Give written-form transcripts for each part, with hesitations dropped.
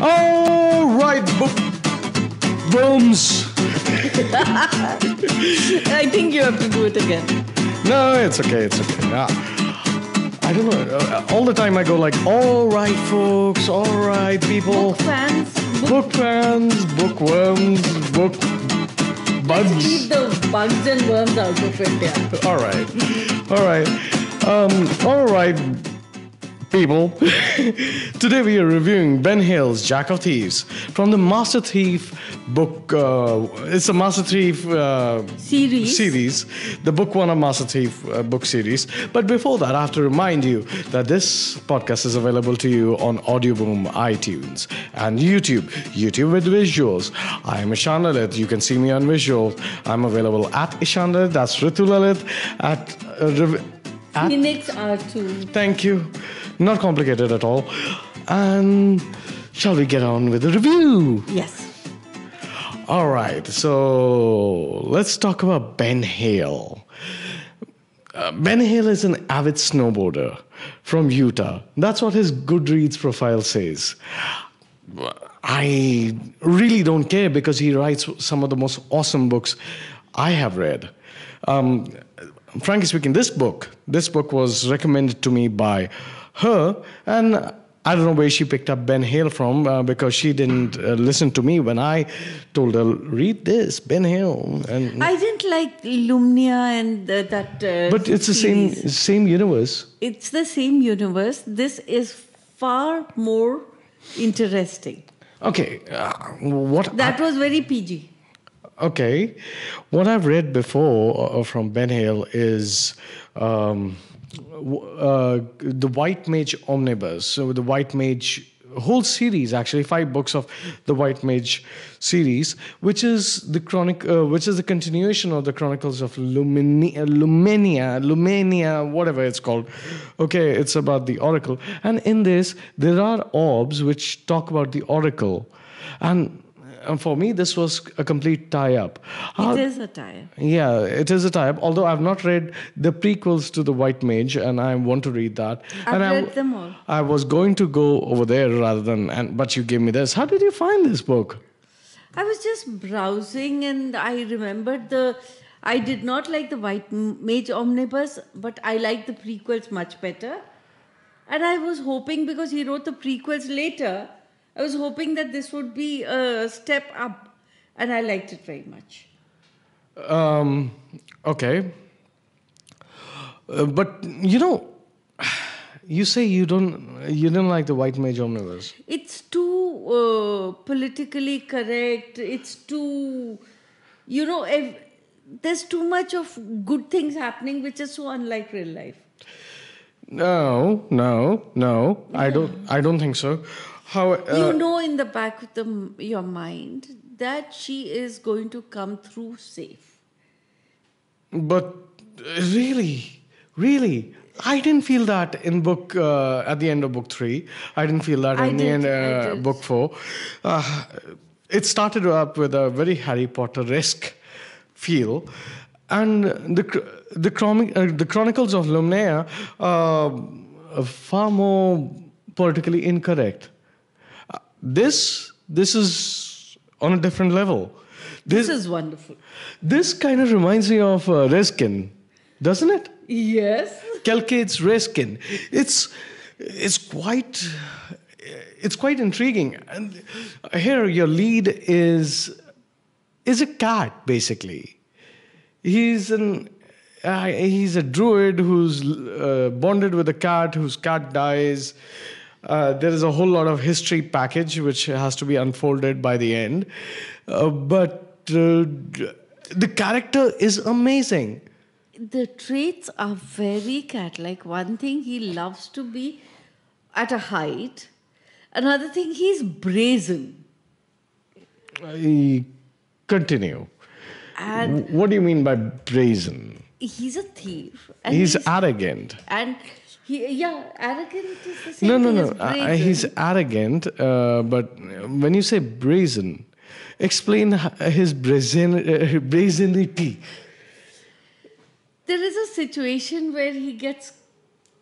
All right, bookworms. I think you have to do it again. No, it's okay. It's okay. I don't know. All the time I go like, all right, folks. All right, people. Book fans. Book fans, bookworms, book Let's bugs. leave the bugs and worms out of it, yeah. All right. All right. All right, people. Today we are reviewing Ben Hale's Jack of Thieves from the Master Thief book. It's a Master Thief series, the book one of Master Thief book series. But before that, I have to remind you that this podcast is available to you on Audioboom, iTunes, and YouTube. YouTube with visuals. I am Ishan Lalit. You can see me on visual. I'm available at Ishan Lalit. That's Ritu Lalit. Phoenix R2. Thank you. Not complicated at all. And shall we get on with the review? Yes. All right. So let's talk about Ben Hale. Ben Hale is an avid snowboarder from Utah. That's what his Goodreads profile says. I really don't care because he writes some of the most awesome books I have read. Frankly speaking, this book was recommended to me by her, and I don't know where she picked up Ben Hale from because she didn't listen to me when I told her, read this, Ben Hale. And I didn't like Lumnia and that. but it's the same universe. It's the same universe. This is far more interesting. Okay, That was very PG. Okay, what I've read before from Ben Hale is the White Mage Omnibus. So the White Mage whole series, actually 5 books of the White Mage series, which is the continuation of the Chronicles of Lumenia, whatever it's called. Okay, it's about the Oracle, and in this there are orbs which talk about the Oracle, and for me, this was a complete tie-up. It is a tie-up. Yeah, it is a tie-up. Although I've not read the prequels to The White Mage, and I want to read that. I've read them all. I was going to go over there but you gave me this. How did you find this book? I was just browsing, and I remembered I did not like the White Mage Omnibus, but I liked the prequels much better. And I was hoping, because he wrote the prequels later, I was hoping that this would be a step up, and I liked it very much. Okay. But you say you didn't like the White Mage Omnibus. It's too politically correct. It's too, there's too much of good things happening, which is so unlike real life. No. Yeah. I don't think so. How in the back of your mind that she is going to come through safe. But really, I didn't feel that in book at the end of book 3. I didn't feel that in the end book 4. It started up with a very Harry Potter-esque feel, and the Chronicles of Lumnia are far more politically incorrect. This is on a different level. This is wonderful. This kind of reminds me of Reskin, doesn't it? Yes. Kelkade's Reskin. It's quite intriguing. And here your lead is a cat, basically. He's a druid who's bonded with a cat whose cat dies. There is a whole lot of history package which has to be unfolded by the end. But the character is amazing. The traits are very cat-like. One thing, he loves to be at a height. Another thing, he's brazen. Continue. And what do you mean by brazen? He's a thief. And He's arrogant. And arrogant is the same thing as brazen. He's arrogant, but when you say brazen, explain his brazenity. There is a situation where he gets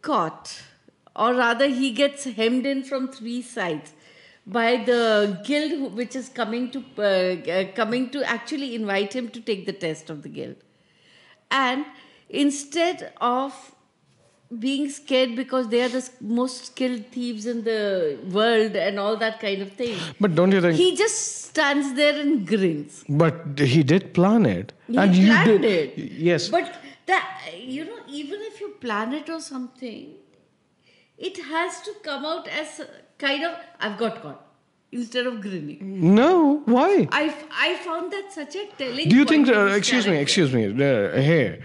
caught, or rather he gets hemmed in from 3 sides by the guild, which is coming to actually invite him to take the test of the guild. And instead of being scared because they are the most skilled thieves in the world and all that kind of thing, But don't you think? he just stands there and grins. But he did plan it. He and you planned did. it. Yes. But that, even if you plan it or something, it has to come out as a kind of, I've got caught, instead of grinning. No, why? I found that such a telling. Do you think, point of his excuse me, character. here,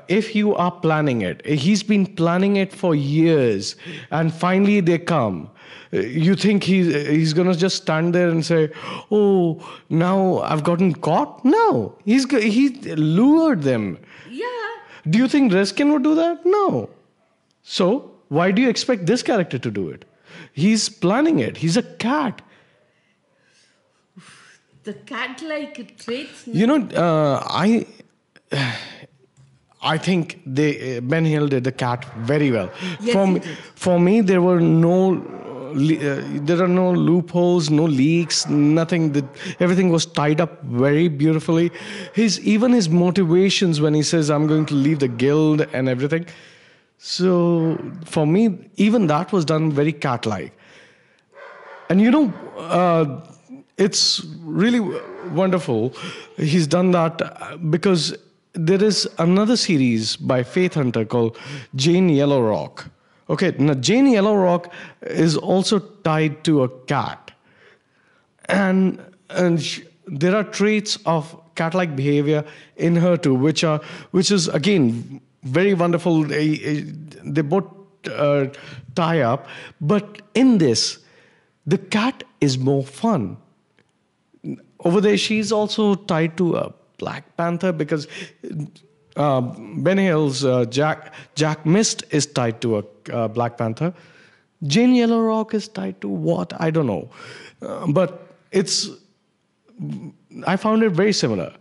if you are planning it, he's been planning it for years, and finally they come. You think he's gonna just stand there and say, "Oh, now I've gotten caught"? No, he lured them. Yeah. Do you think Reskin would do that? No. So why do you expect this character to do it? He's planning it. He's a cat. The cat-like traits. I think Ben Hale did the cat very well. Yes, for, he me, did. for me, there were there are no loopholes, no leaks, nothing. Everything was tied up very beautifully. Even his motivations when he says, "I'm going to leave the guild" and everything. So for me, even that was done very cat-like. And it's really wonderful. He's done that because there is another series by Faith Hunter called Jane Yellowrock. Okay, now Jane Yellowrock is also tied to a cat. And there are traits of cat-like behavior in her too, which is again very wonderful. They both tie up, but in this, the cat is more fun. Over there, she's also tied to a Black Panther because Ben Hale's Jack Mist is tied to a Black Panther. Jane Yellowrock is tied to what? I don't know. But I found it very similar.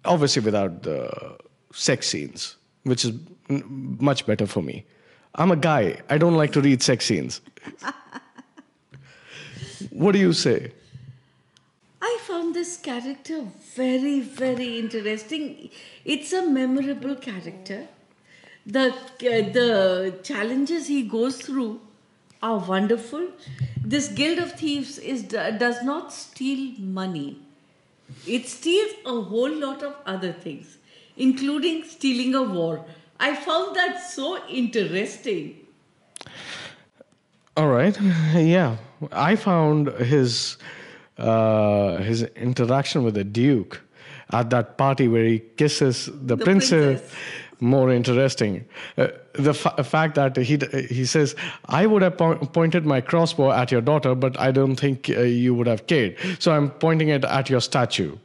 Obviously without the sex scenes, which is much better for me. I'm a guy. I don't like to read sex scenes. What do you say? I found this character very, very interesting. It's a memorable character. The challenges he goes through are wonderful. This Guild of Thieves does not steal money. It steals a whole lot of other things, including stealing a war. I found that so interesting. All right. Yeah. I found his interaction with the Duke at that party where he kisses the princess more interesting. The fact that he says, "I would have pointed my crossbow at your daughter, but I don't think you would have cared. So I'm pointing it at your statue."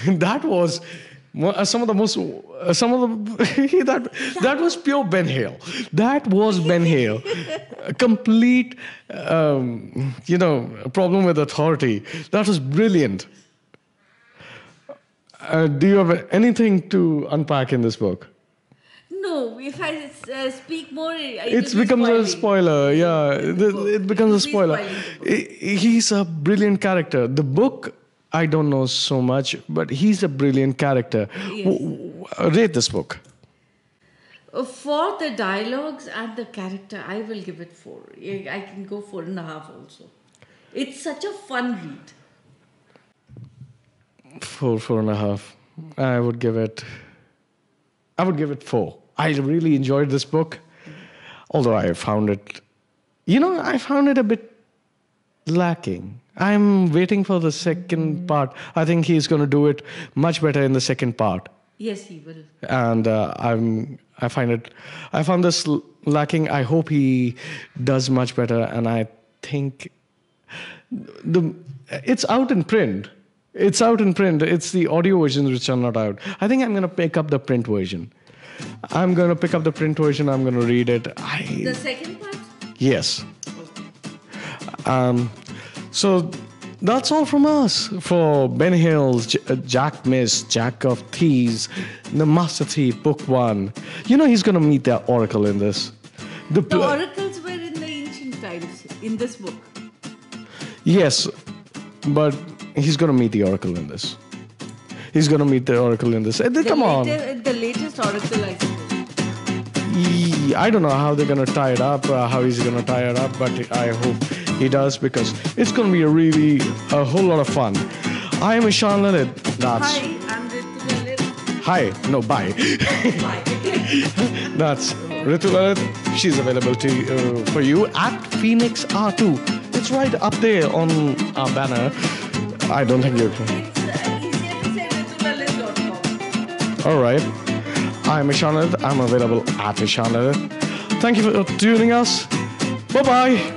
That was that was pure Ben Hale. That was Ben Hale. A complete, problem with authority. That was brilliant. Do you have anything to unpack in this book? No, if I speak more, It becomes a spoiler. Yeah, it becomes a spoiler. He's a brilliant character. The book, I don't know so much, but he's a brilliant character. Yes. Rate this book. For the dialogues and the character, I will give it 4. I can go 4.5 also. It's such a fun read. 4.5. I would give it 4. I really enjoyed this book, although I found it a bit lacking. I'm waiting for the second part. I think he's going to do it much better in the second part. Yes, he will. And I found this lacking. I hope he does much better. And I think it's out in print. It's out in print. It's the audio versions which are not out. I think I'm going to pick up the print version. I'm going to pick up the print version. I'm going to read it. The second part? Yes. Okay. So that's all from us for Ben Hale's Jack Mist, Jack of Thieves, The Master Thief, Book 1. He's going to meet the Oracle in this. The oracles were in the ancient times, in this book. Yes, but he's gonna meet the Oracle in this. He's gonna meet the Oracle in this. Come on. The latest Oracle, I suppose. I don't know how they're gonna tie it up, how he's gonna tie it up, but I hope he does because it's gonna be a whole lot of fun. I am Ishan Lalit. That's Hi, I'm Ritu Lalit. hi. No, bye. That's Ritu Lalit. She's available for you at Phoenix R2. It's right up there on our banner. I don't think you can. It's easier to say ritulalit.com. All right. I'm Ishan Lalit. I'm available at Ishan Lalit. Thank you for tuning us. Bye bye.